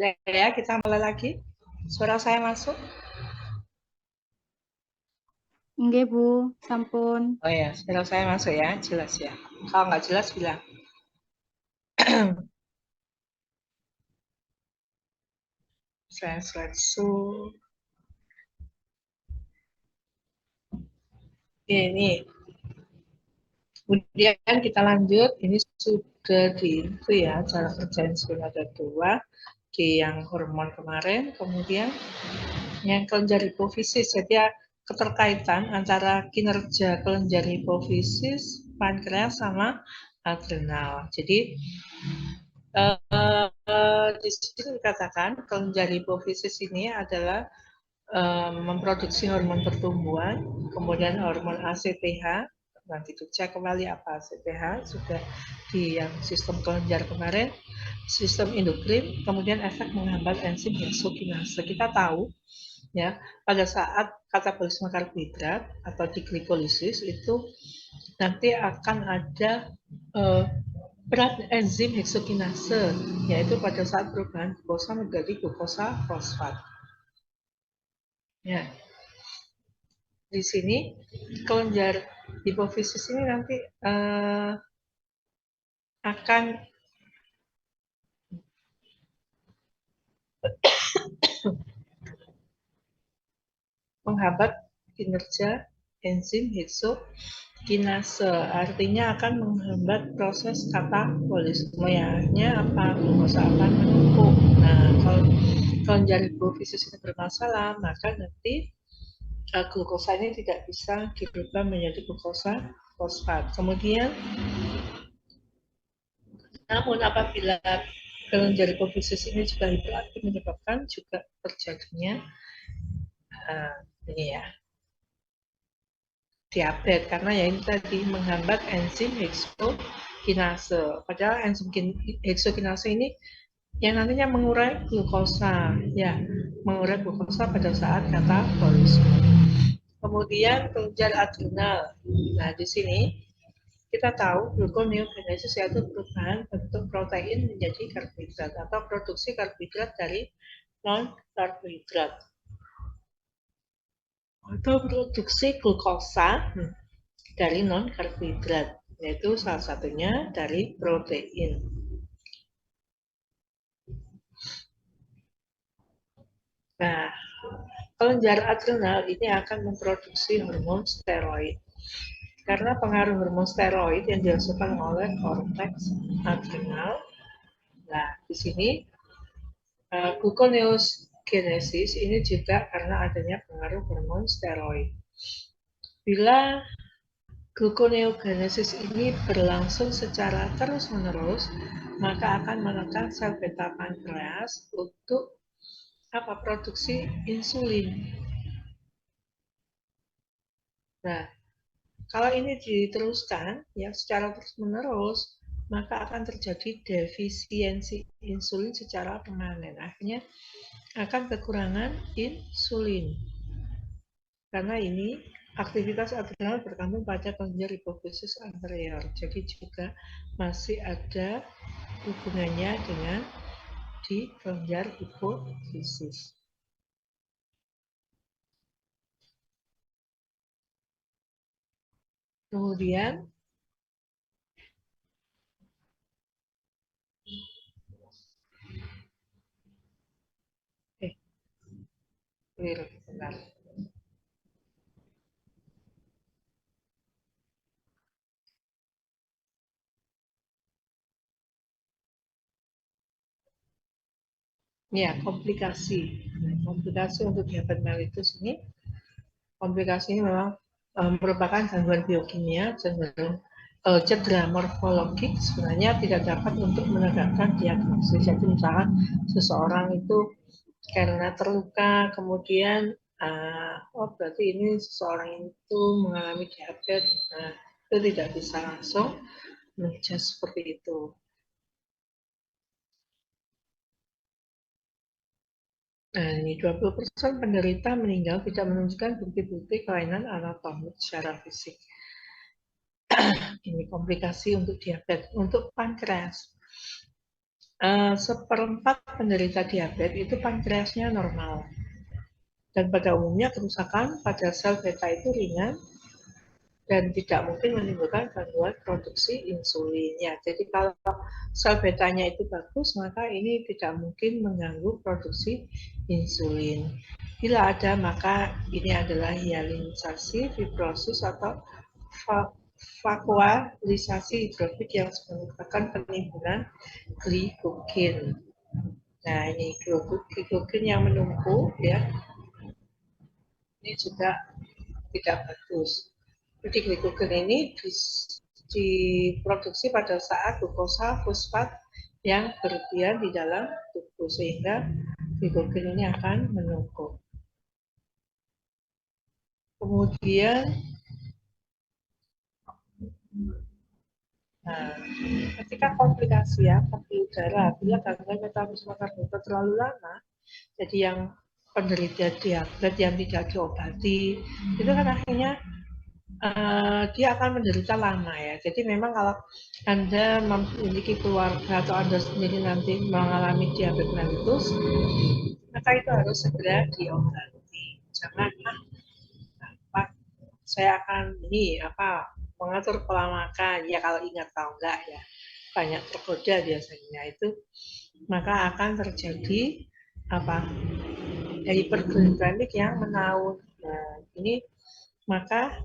Ya, kita mulai lagi. Suara saya masuk? Nggih, Bu, sampun. Oh ya, suara saya masuk ya, jelas ya. Kalau nggak jelas bilang. Saya slideshow. Ini. Kemudian kita lanjut. Ini sudah di itu ya, cara kerja enzim ada 2. Di yang hormon kemarin, kemudian yang kelenjar hipofisis. Jadi ya, keterkaitan antara kinerja kelenjar hipofisis, pankreas sama adrenal. Jadi di sini dikatakan kelenjar hipofisis ini adalah memproduksi hormon pertumbuhan, kemudian hormon ACTH. Nanti cek kembali apa ACTH sudah di yang sistem kelenjar kemarin, sistem endokrin, kemudian efek menghambat enzim heksokinase. Kita tahu ya pada saat katabolisme karbohidrat atau diglikolisis itu nanti akan ada peran enzim heksokinase, yaitu pada saat perubahan glukosa menjadi glukosa fosfat. Ya, di sini kelenjar hipofisis ini nanti akan menghambat kinerja enzim heksokinase, artinya akan menghambat proses katabolisme, ya artinya apa, glukosa akan menumpuk. Nah, kalau kelenjar hipofisis ini bermasalah, maka nanti glukosa ini tidak bisa dirubah menjadi glukosa fosfat. Kemudian, namun apabila kelenjar hipofisis ini juga hiperaktif, menyebabkan juga terjadinya ini ya, diabetes, karena ya ini tadi menghambat enzim heksokinase. Padahal enzim heksokinase ini yang nantinya mengurai glukosa, ya, mengurai glukosa pada saat katabolisme. Kemudian kelenjar adrenal. Nah, di sini kita tahu gluconeogenesis yaitu perubahan bentuk protein menjadi karbohidrat atau produksi karbohidrat dari non-karbohidrat atau produksi glukosa dari non-karbohidrat, yaitu salah satunya dari protein. Nah, kelenjar adrenal ini akan memproduksi hormon steroid. Karena pengaruh hormon steroid yang dihasilkan oleh korteks adrenal. Nah, di sini gluconeogenesis ini juga karena adanya pengaruh hormon steroid. Bila gluconeogenesis ini berlangsung secara terus-menerus, maka akan menekan sel beta pankreas untuk produksi insulin. Nah, kalau ini diteruskan ya secara terus-menerus, maka akan terjadi defisiensi insulin secara permanen. Akhirnya akan kekurangan insulin. Karena ini aktivitas adrenal bergantung pada kelenjar hipofisis anterior. Jadi juga masih ada hubungannya dengan di kelenjar hipofisis. Kemudian benar. Ya, komplikasi. Komplikasi untuk diabetes mellitus ini, komplikasi ini memang merupakan gangguan biokimia, cedera morfologik, sebenarnya tidak dapat untuk menegakkan diagnosis. Jadi misalkan seseorang itu karena terluka, kemudian berarti ini seseorang itu mengalami diabetes, itu tidak bisa langsung menjudge seperti itu. Nah, ini 20% penderita meninggal tidak menunjukkan bukti-bukti kelainan anatomik secara fisik. Ini komplikasi untuk diabetes. Untuk pankreas, seperempat penderita diabetes itu pankreasnya normal. Dan pada umumnya kerusakan pada sel beta itu ringan dan tidak mungkin menimbulkan gangguan produksi insulinnya. Jadi kalau sel betanya itu bagus, maka ini tidak mungkin mengganggu produksi insulin. Bila ada, maka ini adalah hyalinisasi, fibrosis, atau vakuolisasi hidrofik yang menyebabkan penimbunan glikogen. Nah, ini glikogen yang menumpuk, ya, ini juga tidak bagus. Jadi glikogen ini diproduksi pada saat glukosa fosfat yang berlebihan di dalam tubuh, sehingga glikogen ini akan menumpuk. Kemudian, nah, ketika komplikasi ya, pembuluh darah, bila gangguan metabolisme karbohidrat terlalu lama, jadi yang penderita diabetes yang tidak diobati, itu kan akhirnya dia akan menderita lama ya. Jadi memang kalau Anda memiliki keluarga atau Anda sendiri nanti mengalami diabetes mellitus, maka itu harus segera diobati. Jangan saya akan mengatur pola makan, ya kalau ingat tahu enggak ya, banyak tergoda biasanya itu, maka akan terjadi hiperglikemik yang menaun. Nah, ini maka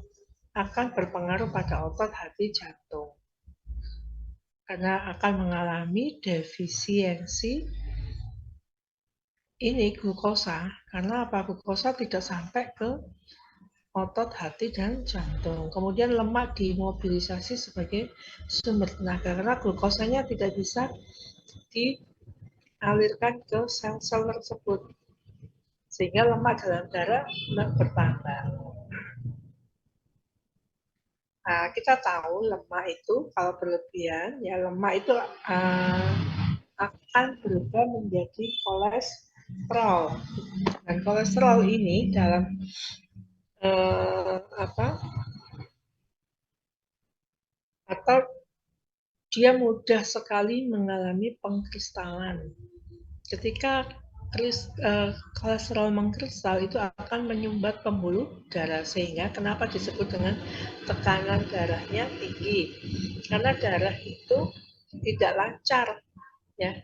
akan berpengaruh pada otot, hati, jantung. Karena akan mengalami defisiensi ini glukosa. Karena glukosa tidak sampai ke otot, hati, dan jantung. Kemudian lemak dimobilisasi sebagai sumber tenaga. Karena glukosanya tidak bisa dialirkan ke sel-sel tersebut. Sehingga lemak dalam darah bertambah. Nah, kita tahu lemak itu kalau berlebihan, ya lemak itu akan berubah menjadi kolesterol. Dan kolesterol ini dalam atau dia mudah sekali mengalami pengkristalan. Ketika kolesterol mengkristal itu akan menyumbat pembuluh darah, sehingga kenapa disebut dengan tekanan darahnya tinggi, karena darah itu tidak lancar ya,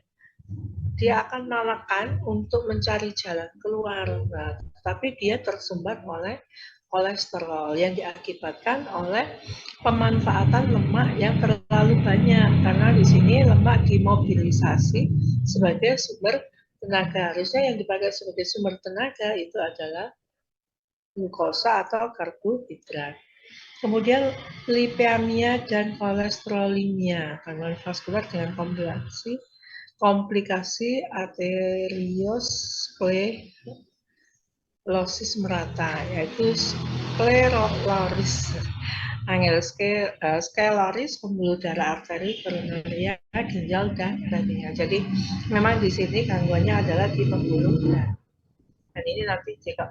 dia akan menekan untuk mencari jalan keluar, tapi dia tersumbat oleh kolesterol yang diakibatkan oleh pemanfaatan lemak yang terlalu banyak, karena di sini lemak dimobilisasi sebagai sumber tenaga. Harusnya yang dipakai sebagai sumber tenaga itu adalah glukosa atau karbohidrat. Kemudian lipemia dan kolesterolemia, gangguan vaskular dengan komplikasi arteriosklerosis merata, yaitu sklerosis. Sklerosis, pembuluh darah arteri, koronaria, ginjal, dan retina. Jadi memang di sini gangguannya adalah di pembuluh darah. Dan ini nanti jika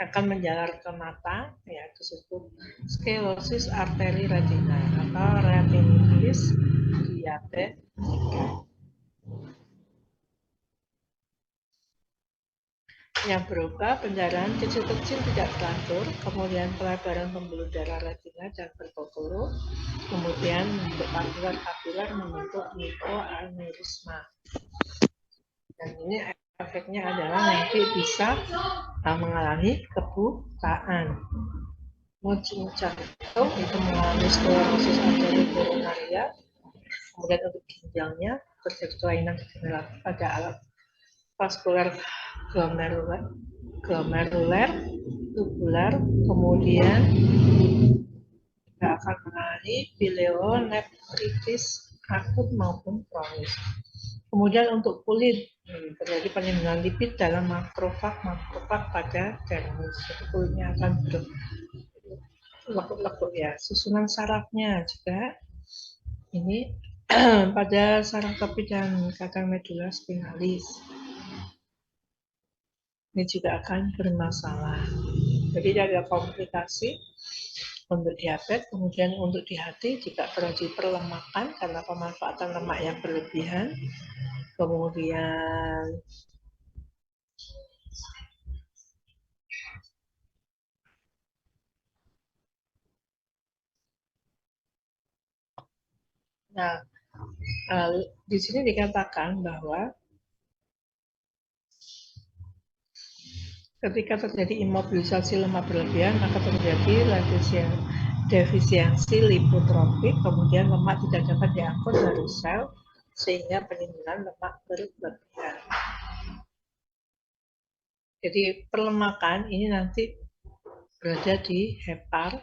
akan menjalar ke mata, ya disebut sklerosis arteri retina atau retinitis diabetika. Yang berubah, pendarahan kecil-kecil tidak teratur, kemudian pelebaran pembuluh darah retina dan berpokoro, kemudian membentuk papilar membentuk mikroaneurisma. Dan ini efeknya adalah nanti bisa mengalami kebutaan. Muncul jantung itu mengalami sklerosis arteri koronaria, kemudian untuk ginjalnya terjadi kelainan degeneratif pada alat vaskuler glomeruler, tubular, kemudian juga akan mengalami pielonefritis akut maupun kronis. Kemudian untuk kulit, terjadi penimbunan lipid dalam makrofag pada dermis. Kulitnya akan berlekuk-lekuk ya. Susunan sarafnya juga ini pada saraf kepit dan kadang medula spinalis. Ini juga akan bermasalah. Jadi ada komplikasi untuk diabetes. Kemudian untuk di hati juga terjadi perlemakan karena pemanfaatan lemak yang berlebihan. Kemudian di sini dikatakan bahwa ketika terjadi imobilisasi lemak berlebihan, maka terjadi defisiensi lipotropik, kemudian lemak tidak dapat diangkut dari sel, sehingga penimbunan lemak berlebihan. Jadi perlemakan ini nanti berada di hepar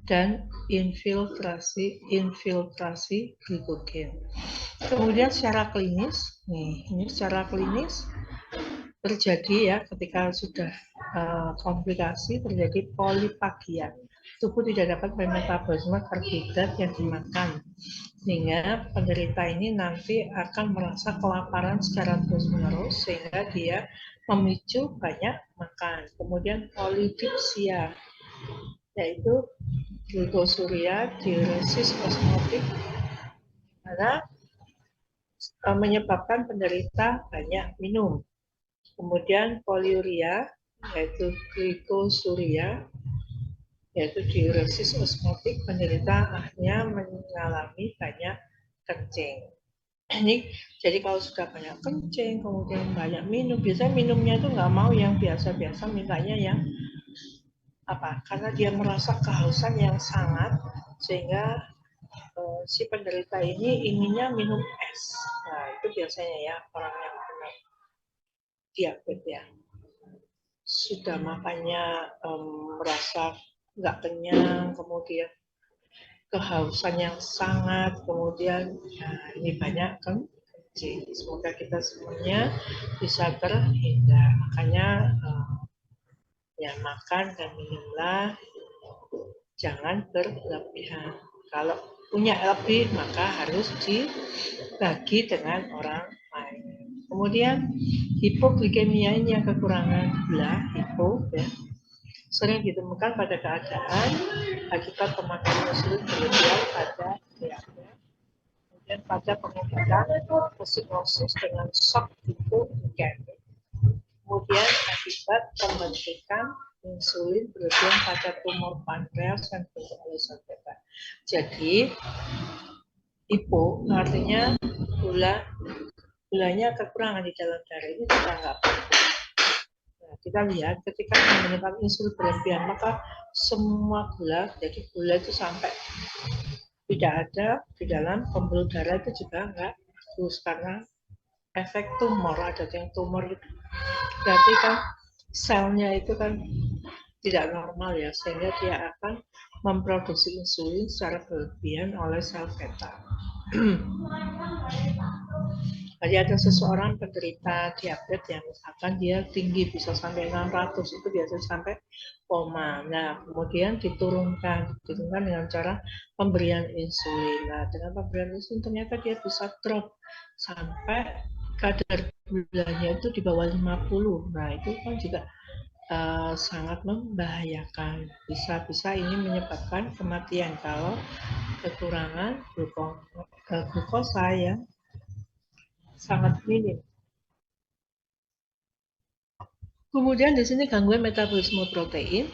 dan infiltrasi glikogen. Kemudian secara klinis, ini secara klinis terjadi ya ketika sudah komplikasi terjadi polipagia. Tubuh tidak dapat memetabolisme karbohidrat yang dimakan, sehingga penderita ini nanti akan merasa kelaparan secara terus-menerus sehingga dia memicu banyak makan. Kemudian polidipsia, yaitu glukosuria, diuresis osmotik, karena menyebabkan penderita banyak minum. Kemudian poliuria, yaitu glikosuria, yaitu diuresis osmotik, penderita akhirnya mengalami banyak kencing. Ini jadi kalau sudah banyak kencing, kemudian banyak minum, biasanya minumnya itu nggak mau yang biasa-biasa, mintanya yang apa? Karena dia merasa kehausan yang sangat, sehingga si penderita ini inginnya minum es. Nah itu biasanya ya orang yang kena diabetes ya. Sudah makannya merasa nggak kenyang, kemudian kehausan yang sangat, kemudian ini banyak kencing. Semoga kita semuanya bisa terhindar. Makanya ya makan dan minumlah jangan berlebihan. Kalau punya lebih maka harus dibagi dengan orang lain. Kemudian hipoglikemia ini yang kekurangan gula, hipo ya, sering ditemukan pada keadaan akibat pemakaian insulin berlebihan pada diabetes. Kemudian pada pengobatan psikosis dengan shock hipoglikemik. Kemudian akibat pembentukan insulin berlebihan pada tumor pankreas dan sel beta. Jadi hipo artinya gulanya kekurangan di dalam darah ini kita nggak perlu. Nah, kita lihat ketika menggunakan insulin berlebihan maka semua gula, jadi gula itu sampai tidak ada di dalam pembuluh darah itu juga nggak bagus karena efek tumor, ada yang tumor itu berarti kan selnya itu kan tidak normal ya, sehingga dia akan memproduksi insulin secara berlebihan oleh sel beta. Jadi ada seseorang penderita diabetes yang misalkan dia tinggi bisa sampai 600, itu biasanya sampai koma. Nah, kemudian diturunkan dengan cara pemberian insulin. Nah, dengan pemberian insulin ternyata dia bisa drop sampai kadar gulanya itu di bawah 50. Nah, itu kan juga sangat membahayakan. Bisa ini menyebabkan kematian kalau kekurangan glukosa yang sangat minim. Kemudian di sini gangguan metabolisme protein.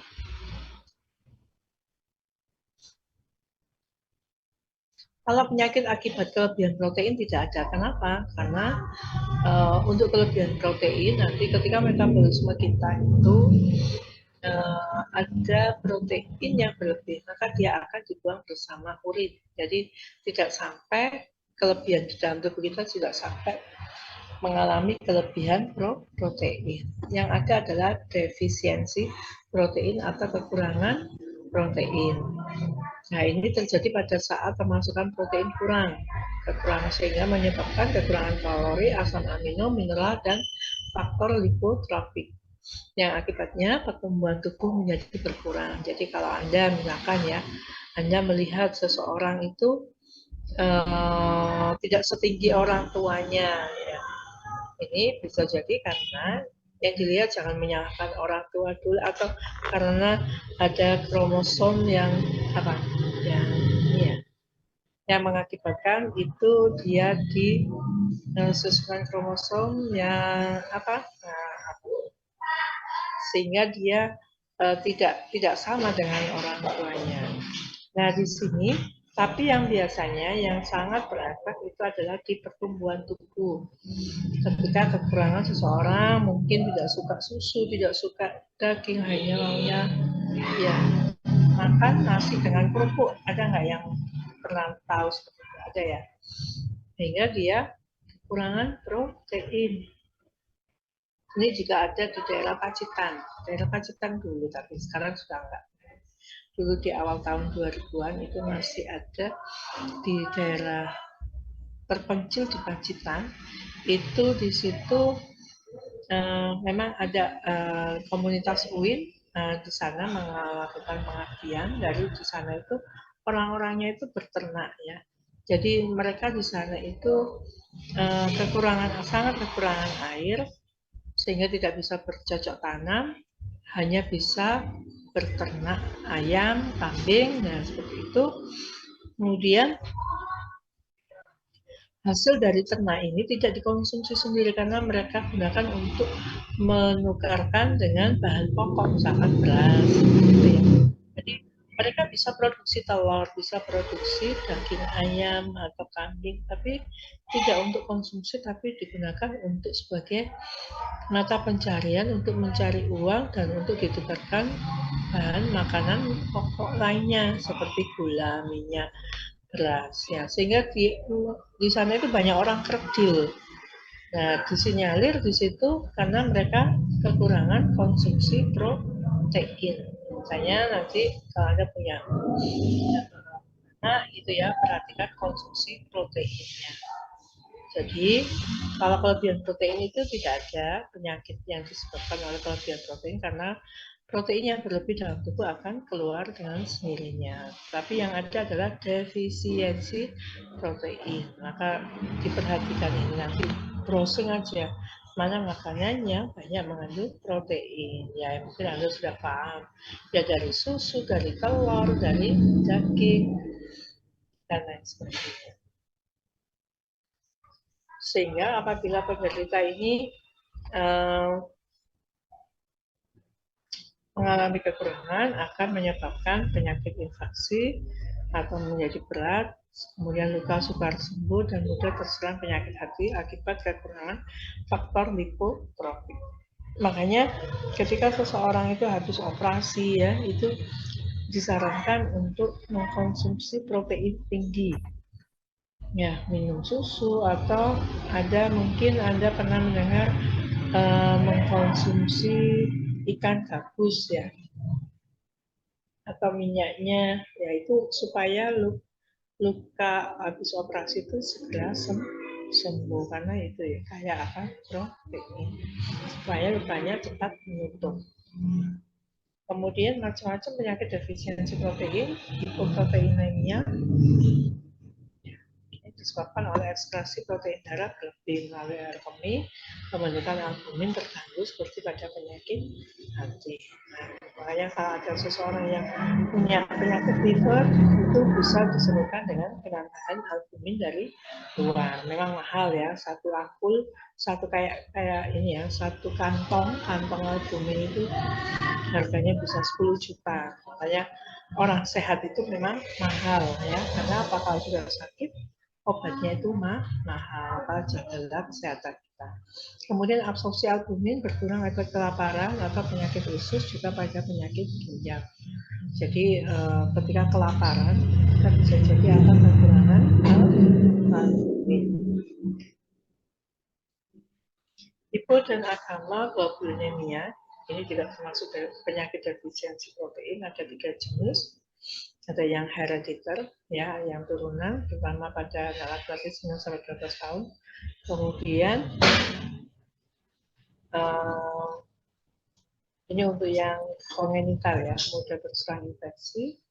Kalau penyakit akibat kelebihan protein tidak ada. Kenapa? Karena untuk kelebihan protein nanti ketika metabolisme kita itu ada protein yang berlebih, maka dia akan dibuang bersama urin. Jadi tidak sampai kelebihan di dalam tubuh kita tidak sampai mengalami kelebihan protein. Yang ada adalah defisiensi protein atau kekurangan protein. Nah, ini terjadi pada saat pemasukan protein kekurangan sehingga menyebabkan kekurangan kalori, asam amino, mineral, dan faktor lipotropik. Yang akibatnya pertumbuhan tubuh menjadi berkurang. Jadi kalau Anda misalkan ya, Anda melihat seseorang itu tidak setinggi orang tuanya, ya. Ini bisa jadi karena yang dilihat jangan menyalahkan orang tua dulu atau karena ada kromosom yang apa yang ya yang mengakibatkan itu dia di susunan kromosom yang apa sehingga dia tidak sama dengan orang tuanya. Nah di sini tapi yang biasanya yang sangat berefek itu adalah di pertumbuhan tubuh. Ketika kekurangan seseorang mungkin tidak suka susu, tidak suka daging, hanya maunya ya makan nasi dengan kerupuk. Ada nggak yang pernah tahu seperti itu? Ada ya. Sehingga dia kekurangan protein. Ini juga ada di daerah Pacitan dulu, tapi sekarang sudah enggak. Dulu di awal tahun 2000-an itu masih ada di daerah terpencil di Pacitan. Itu di situ memang ada komunitas UIN di sana melakukan pengabdian. Dari di sana itu orang-orangnya itu berternak ya. Jadi mereka di sana itu sangat kekurangan air sehingga tidak bisa bercocok tanam, hanya bisa berternak ayam, kambing, dan seperti itu. Kemudian hasil dari ternak ini tidak dikonsumsi sendiri karena mereka gunakan untuk menukarkan dengan bahan pokok, misalkan beras, gitu ya. Jadi mereka bisa produksi telur, bisa produksi daging ayam atau kambing, tapi tidak untuk konsumsi, tapi digunakan untuk sebagai mata pencarian untuk mencari uang dan untuk ditukarkan bahan makanan pokok lainnya seperti gula, minyak, beras ya, sehingga di sana itu banyak orang kerdil. Nah, disinyalir di situ karena mereka kekurangan konsumsi protein. Misalnya nanti kalau Anda punya itu ya, perhatikan konsumsi proteinnya. Jadi, kalau kelebihan protein itu tidak ada penyakit yang disebabkan oleh kelebihan protein karena protein yang berlebih dalam tubuh akan keluar dengan sendirinya. Tapi yang ada adalah defisiensi protein. Maka diperhatikan ini nanti browsing aja mana makanan yang banyak mengandung protein. Ya mungkin Anda sudah paham. Ya dari susu, dari telur, dari daging, dan lain sebagainya. Sehingga apabila penderita ini mengalami kekurangan akan menyebabkan penyakit infeksi atau menjadi berat, kemudian luka sukar sembuh dan mudah terserang penyakit hati akibat kekurangan faktor lipoprofit. Makanya ketika seseorang itu habis operasi ya, itu disarankan untuk mengkonsumsi protein tinggi. Ya, minum susu atau ada mungkin Anda pernah mendengar mengkonsumsi ikan gabus ya atau minyaknya ya itu supaya luka habis operasi itu segera sembuh karena itu ya kayak apa protein supaya lukanya cepat menutup. Kemudian macam-macam penyakit defisiensi protein, hipoproteinemia disebabkan oleh ekspresi protein darah berlebih melalui air kemih, pembentukan albumin terganggu seperti pada penyakit hati. Nah, makanya kalau ada seseorang yang punya penyakit liver itu bisa disembuhkan dengan penambahan albumin dari luar. Memang mahal ya, satu ampul, satu kayak ini ya, satu kantong albumin itu harganya bisa 10 juta. Makanya orang sehat itu memang mahal ya, karena apa kalau sudah sakit obatnya itu mahal, jagalah kesehatan kita. Kemudian absorpsi albumin berkurang akibat kelaparan atau penyakit usus juga pada penyakit ginjal. Jadi ketika kelaparan kita bisa jadi akan kekurangan albumin. Hipo dan agama globulinemia ini juga termasuk penyakit defisiensi protein, ada 3 jenis. Ada yang herediter, ya, yang turunan, terutama pada anak laki-laki 9-12 tahun. Kemudian ini untuk yang kongenital ya, mudah terserang infeksi.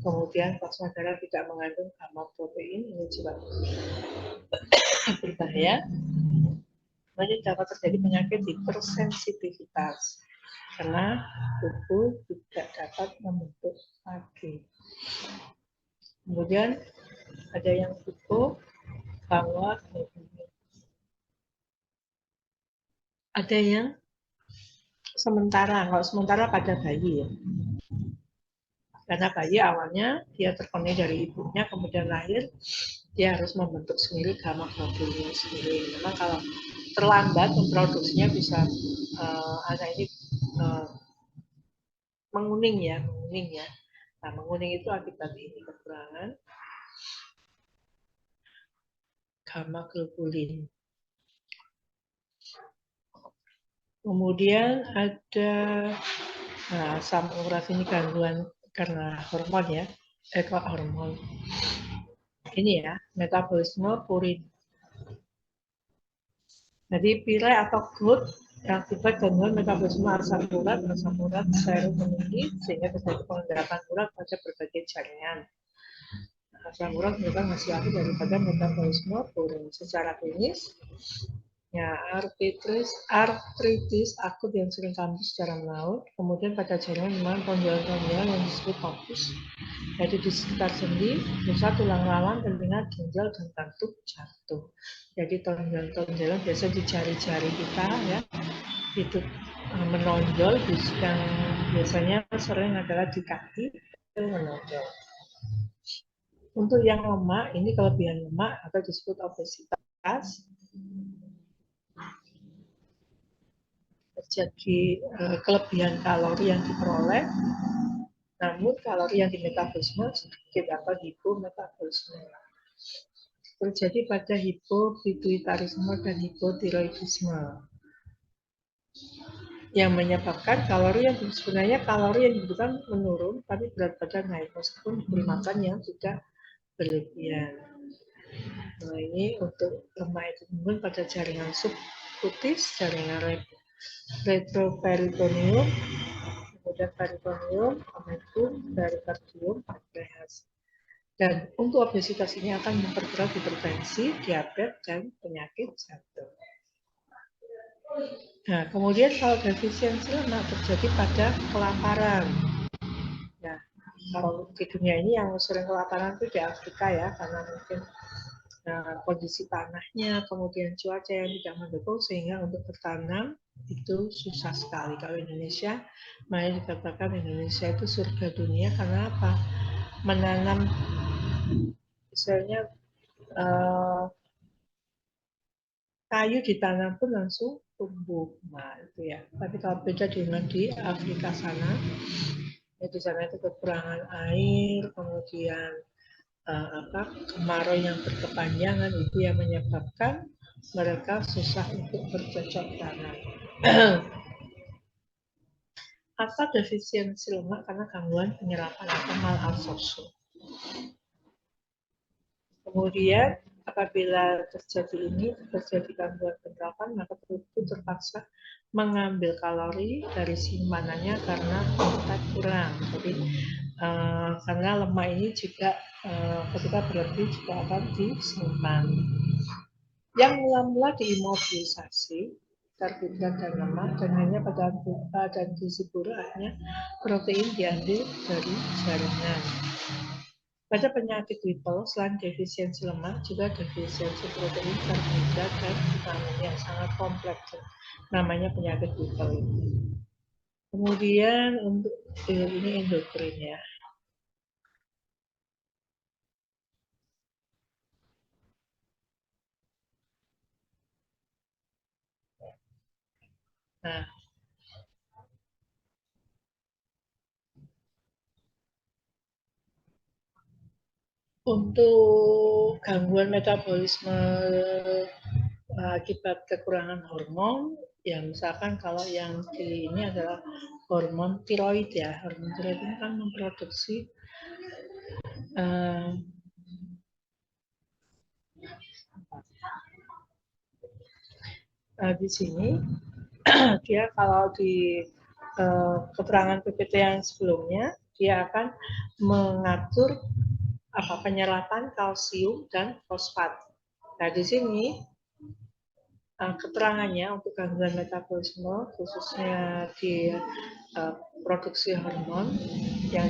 Kemudian plasma darah tidak mengandung gamma protein, ini juga berbahaya. Kemudian dapat terjadi penyakit hipersensitivitas karena tubuh tidak dapat membentuk lagi. Kemudian ada yang hipo bahwa ada yang sementara, kalau sementara pada bayi ya. Karena bayi awalnya dia terpenuhi dari ibunya, kemudian lahir, dia harus membentuk sendiri gamma globulin sendiri. Memang kalau terlambat memproduksinya bisa anak ini menguning ya. Nah, menguning itu akibat ini kekurangan gamma globulin. Kemudian ada asam urat ini gangguan karena hormon ya, hormon. Ini ya, metabolisme purin. Jadi pire atau GOUT yang akibat gangguan metabolisme asam urat serum meninggi sehingga terjadi pengendarapan urat pada berbagai jaringan. Asam urat merupakan hasil akhir daripada metabolisme purin. Secara klinis, ya, artritis akut yang sering kambuh secara melaut, kemudian pada jaringan memang tonjolan-tonjolan yang disebut opus, yaitu di sekitar sendi, pusat tulang rawan, telinga, ginjal, dan kantuk jatuh. Jadi tonjolan-tonjolan biasa di jari-jari kita ya, itu menonjol, yang biasanya sering adalah di kaki itu menonjol. Untuk yang lemak, ini kelebihan lemak atau disebut obesitas. Terjadi kelebihan kalori yang diperoleh, namun kalori yang dimetabolisme sedikit atau hipometabolisme. Terjadi pada hipopituitarisme dan hipotiroidisme yang menyebabkan sebenarnya kalori yang dibutuhkan menurun, tapi berat badan naik meskipun diberi makan yang tidak berlebihan. Nah, ini untuk lemak itu timbul pada jaringan subkutis, jaringan retroperitoneum, kemudian peritoneum, omentum, perikardium, pankreas. Dan untuk obesitas ini akan memperberat hipertensi, diabetes, dan penyakit jantung. Nah, kemudian kalau defisiensi lemak terjadi pada kelaparan. Nah, kalau di dunia ini yang sering kelaparan itu di Afrika ya, karena mungkin kondisi tanahnya, kemudian cuaca yang tidak mendukung sehingga untuk bertanam itu susah sekali. Kalau Indonesia, makanya dikatakan Indonesia itu surga dunia karena apa? Menanam misalnya kayu ditanam pun langsung tumbuh. Nah, itu ya. Tapi kalau beda dengan di Afrika sana, ya di sana itu kekurangan air, kemudian kemarau yang berkepanjangan itu yang menyebabkan mereka susah untuk bercocok tanam. Apa defisiensi lemak karena gangguan penyerapan atau malabsorpsi. Kemudian apabila terjadi gangguan penyerapan, maka tubuh terpaksa mengambil kalori dari simpanannya karena kita kurang. Jadi karena lemak ini juga ketika berlebih juga akan disimpan. Yang mula-mula diimobilisasi karbohidrat dan lemak, dan hanya pada buka dan gizi buruk akhirnya protein diambil dari jaringan. Pada penyakit Whipple, selain defisiensi lemak, juga defisiensi protein, karbohidrat, dan vitamin yang sangat kompleks. Namanya penyakit Whipple ini. Kemudian untuk ini endokrin ya. Nah, untuk gangguan metabolisme akibat kekurangan hormon, ya misalkan kalau yang di ini adalah hormon tiroid ya. Hormon tiroid ini kan memproduksi di sini dia kalau di keterangan PPT yang sebelumnya dia akan mengatur penyerapan kalsium dan fosfat. Nah di sini keterangannya untuk gangguan metabolisme, khususnya di produksi hormon yang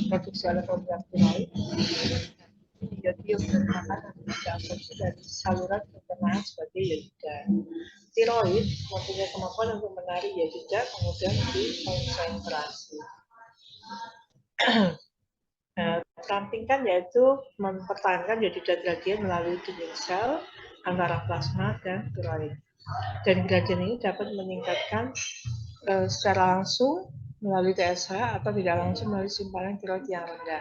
produksi oleh protein tiroid. Yodium merupakan absorpsi dari saluran pencernaan sebagai yodida. Tiroid mempunyai kemampuan untuk menarik yodida kemudian dikonsentrasi. Terampingkan yaitu mempertahankan yodida gradien melalui dinding sel antara plasma dan tiroid. Dan gradien ini dapat meningkatkan secara langsung melalui TSH atau tidak langsung melalui simpanan tiroid yang rendah.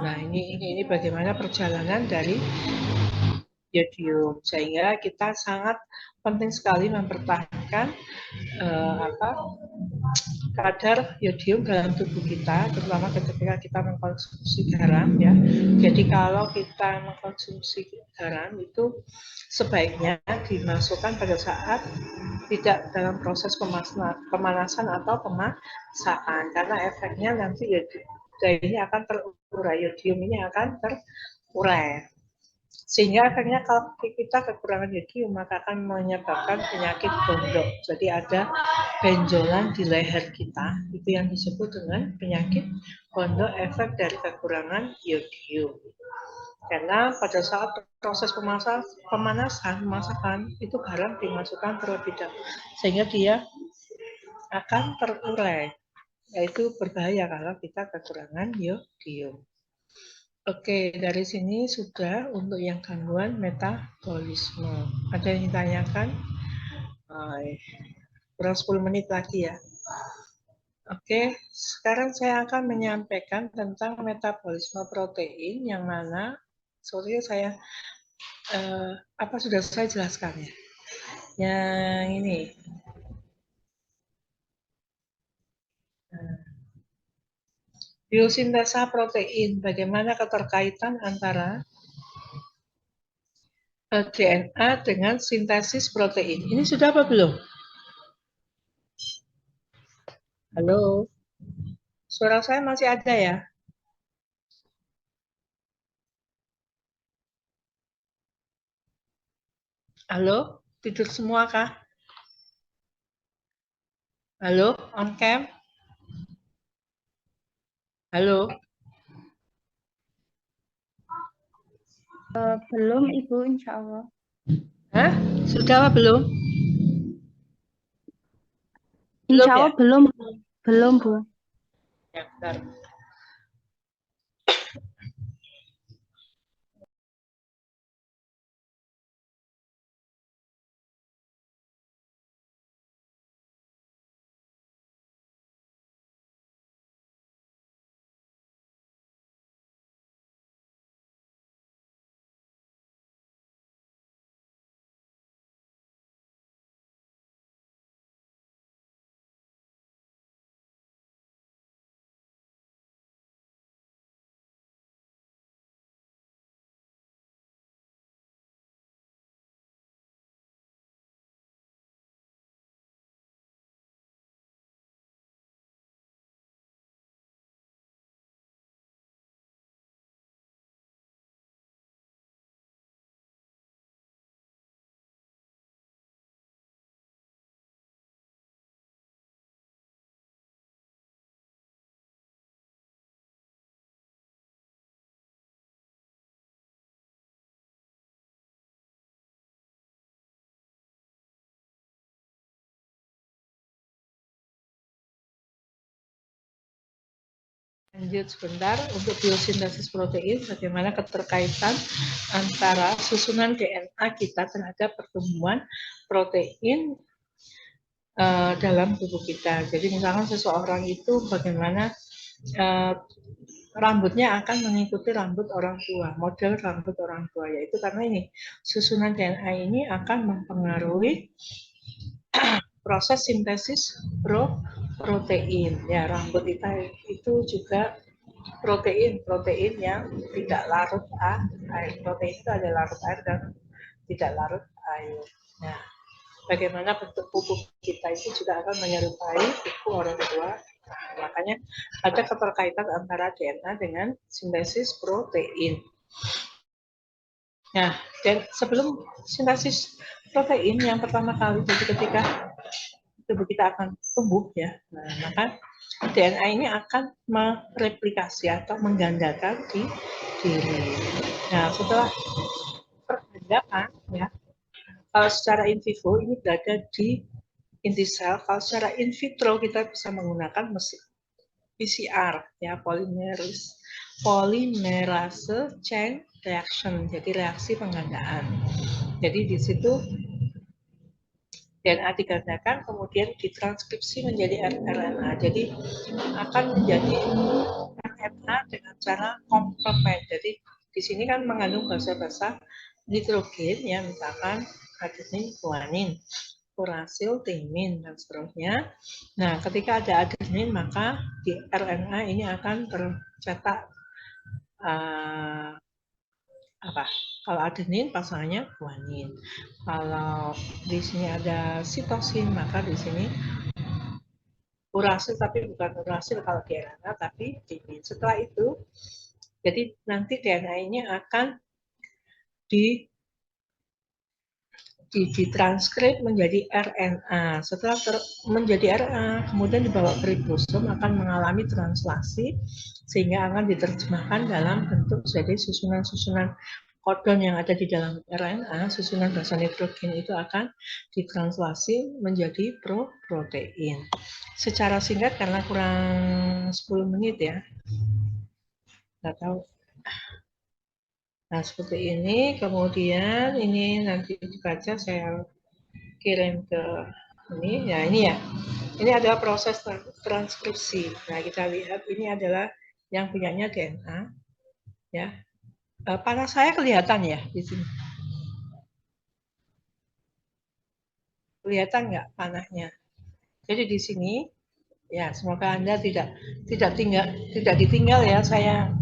Nah, ini bagaimana perjalanan dari yodium, sehingga kita sangat penting sekali mempertahankan kadar yodium dalam tubuh kita, terutama ketika kita mengkonsumsi garam, ya. Jadi kalau kita mengkonsumsi garam itu sebaiknya dimasukkan pada saat tidak dalam proses pemanasan atau pemasakan, karena efeknya nanti yodium ini akan terurai, yodium ini akan terurai. Sehingga akhirnya kalau kita kekurangan yodium maka akan menyebabkan penyakit gondok. Jadi ada benjolan di leher kita, itu yang disebut dengan penyakit gondok efek dari kekurangan yodium. Karena pada saat proses pemasakan itu garam dimasukkan terlebih dahulu, sehingga dia akan terurai. Yaitu berbahaya kalau kita kekurangan yodium. Oke, dari sini sudah untuk yang gangguan metabolisme. Ada yang ditanyakan? Kurang 10 menit lagi ya. Oke, sekarang saya akan menyampaikan tentang metabolisme protein yang mana sorry saya apa sudah saya jelaskan ya. Yang ini. Biosintesa protein, bagaimana keterkaitan antara DNA dengan sintesis protein. Ini sudah apa belum? Halo? Suara saya masih ada ya? Halo? Tidur semua kah? Halo? On cam? Halo? Belum, Ibu, insya Allah. Hah? Sudah apa belum? Insya Belum ya? Allah belum, belum, Bu. Ya, bentar. Lanjut sebentar untuk biosintesis protein, bagaimana keterkaitan antara susunan DNA kita terhadap pertumbuhan protein dalam tubuh kita. Jadi misalkan seseorang itu bagaimana rambutnya akan mengikuti rambut orang tua, model rambut orang tua, yaitu karena ini susunan DNA ini akan mempengaruhi proses sintesis protein. Ya, rambut kita itu juga protein yang tidak larut air. Protein itu ada larut air dan tidak larut air. Nah, bagaimana bentuk pupuk kita itu juga akan menyerupai pupuk orang tua Nah, makanya ada keterkaitan antara DNA dengan sintesis protein. Nah, dan sebelum sintesis protein yang pertama kali, jadi ketika tubuh kita akan tumbuh ya, nah, maka DNA ini akan mereplikasi atau menggandakan di diri. Nah, setelah pergandakan ya, kalau secara in vivo ini berada di inti sel, kalau secara in vitro kita bisa menggunakan mesin PCR ya, polymerase chain reaction, jadi reaksi penggandaan. Jadi di situ DNA digandakan kemudian ditranskripsi menjadi RNA. Jadi akan menjadi RNA dengan cara komplement. Jadi di sini kan mengandung basa-basa nitrogen ya, misalkan adenin, guanin, urasil, timin, dan seterusnya. Nah, ketika ada adenin, maka di RNA ini akan tercetak apa? Kalau adenin pasangannya guanin. Kalau di sini ada sitosin, maka di sini urasil, tapi bukan urasil kalau di RNA, tapi timin. Setelah itu, jadi nanti DNA ini akan ditranskrip menjadi RNA. Setelah menjadi RNA, kemudian dibawa ke ribosom akan mengalami translasi sehingga akan diterjemahkan dalam bentuk jadi susunan-susunan kodon yang ada di dalam RNA, susunan basa nitrogen itu akan ditranslasi menjadi protein. Secara singkat karena kurang 10 menit ya. Nggak tahu. Nah, seperti ini, kemudian ini nanti dibaca, saya kirim ke ini, ya ini ya. Ini adalah proses transkripsi. Nah, kita lihat ini adalah yang punyanya DNA, ya. Panah saya kelihatan ya di sini. Kelihatan nggak panahnya? Jadi di sini, ya semoga Anda tidak ditinggal ya saya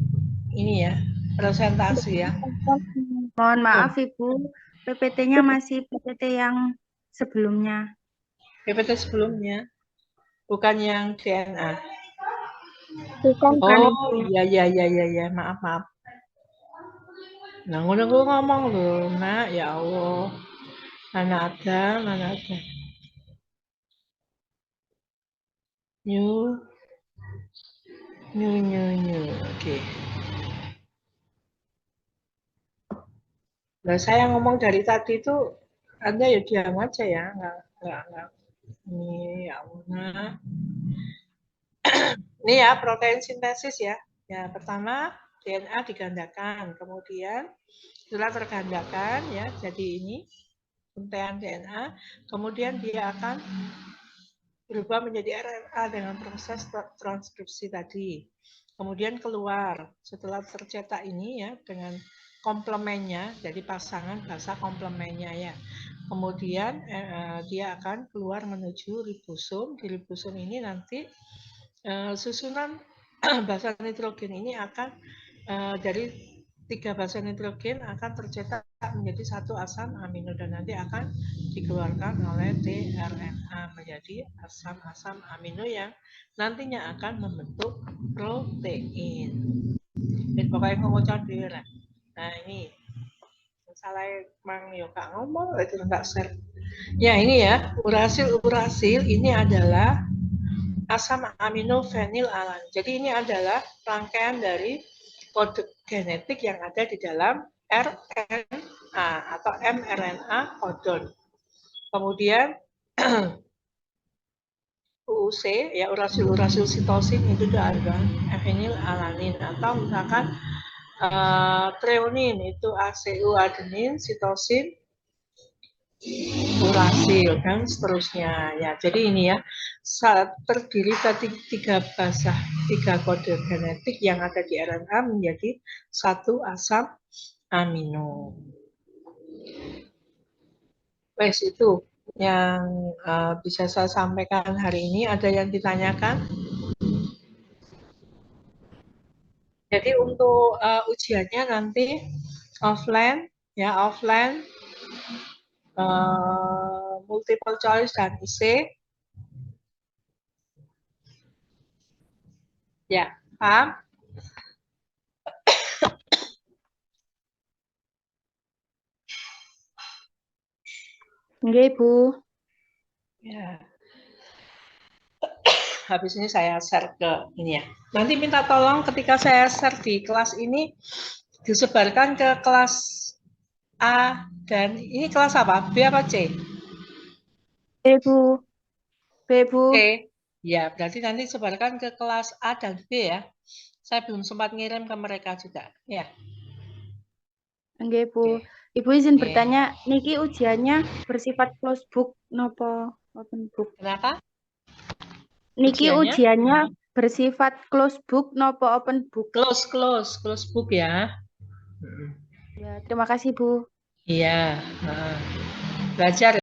ini ya presentasi ya. Mohon maaf Ibu, PPT-nya masih PPT yang sebelumnya. PPT sebelumnya, bukan yang DNA. Bukan kan Ibu? Oh iya, maaf. Nah, ngono ngomong loh, nak, ya Allah. Mana ada. New. Oke. Nah, saya ngomong dari tadi itu, Anda ya diam aja ya, nggak. Ini ya Allah. Ini ya protein sintesis ya. Ya, pertama DNA digandakan, kemudian setelah tergandakan ya, jadi ini untaian DNA, kemudian dia akan berubah menjadi RNA dengan proses transkripsi tadi. Kemudian keluar setelah tercetak ini ya dengan komplemennya, jadi pasangan basa komplemennya ya. Kemudian dia akan keluar menuju ribosom. Di ribosom ini nanti susunan basa nitrogen ini akan dari 3 basa nitrogen akan tercetak menjadi 1 asam amino dan nanti akan dikeluarkan oleh tRNA menjadi asam-asam amino yang nantinya akan membentuk protein. Dan pokoknya ngomong cadir. Nah ini salah Mang Yoka ngomong itu enggak share. Ya ini ya urasil ini adalah asam amino fenilalan. Jadi ini adalah rangkaian dari kode genetik yang ada di dalam RNA atau mRNA kodon. Kemudian UUC ya urasil sitosin itu ada fenilalanin atau misalkan treonin itu ACU adenin, sitosin, urasil dan seterusnya ya. Jadi ini ya terdiri dari 3 kode genetik yang ada di RNA menjadi 1 asam amino. Wes itu yang bisa saya sampaikan hari ini. Ada yang ditanyakan? Jadi untuk ujiannya nanti offline multiple choice dan IC. Ya, paham? Nggih, Bu. Ya. Habis ini saya share ke ini ya. Nanti minta tolong ketika saya share di kelas ini disebarkan ke kelas A dan ini kelas apa? B apa C? B, Bu. B, Bu. C. Ya, berarti nanti sebarkan ke kelas A dan B ya. Saya belum sempat ngirim ke mereka juga. Ya. Nggih, Bu. Oke. Ibu izin Oke. bertanya, niki ujiannya bersifat close book napa open book? Kenapa? Niki Ujiannya? ujiannya bersifat close book napa open book? Close book ya. Ya, terima kasih, Bu. Iya. Belajar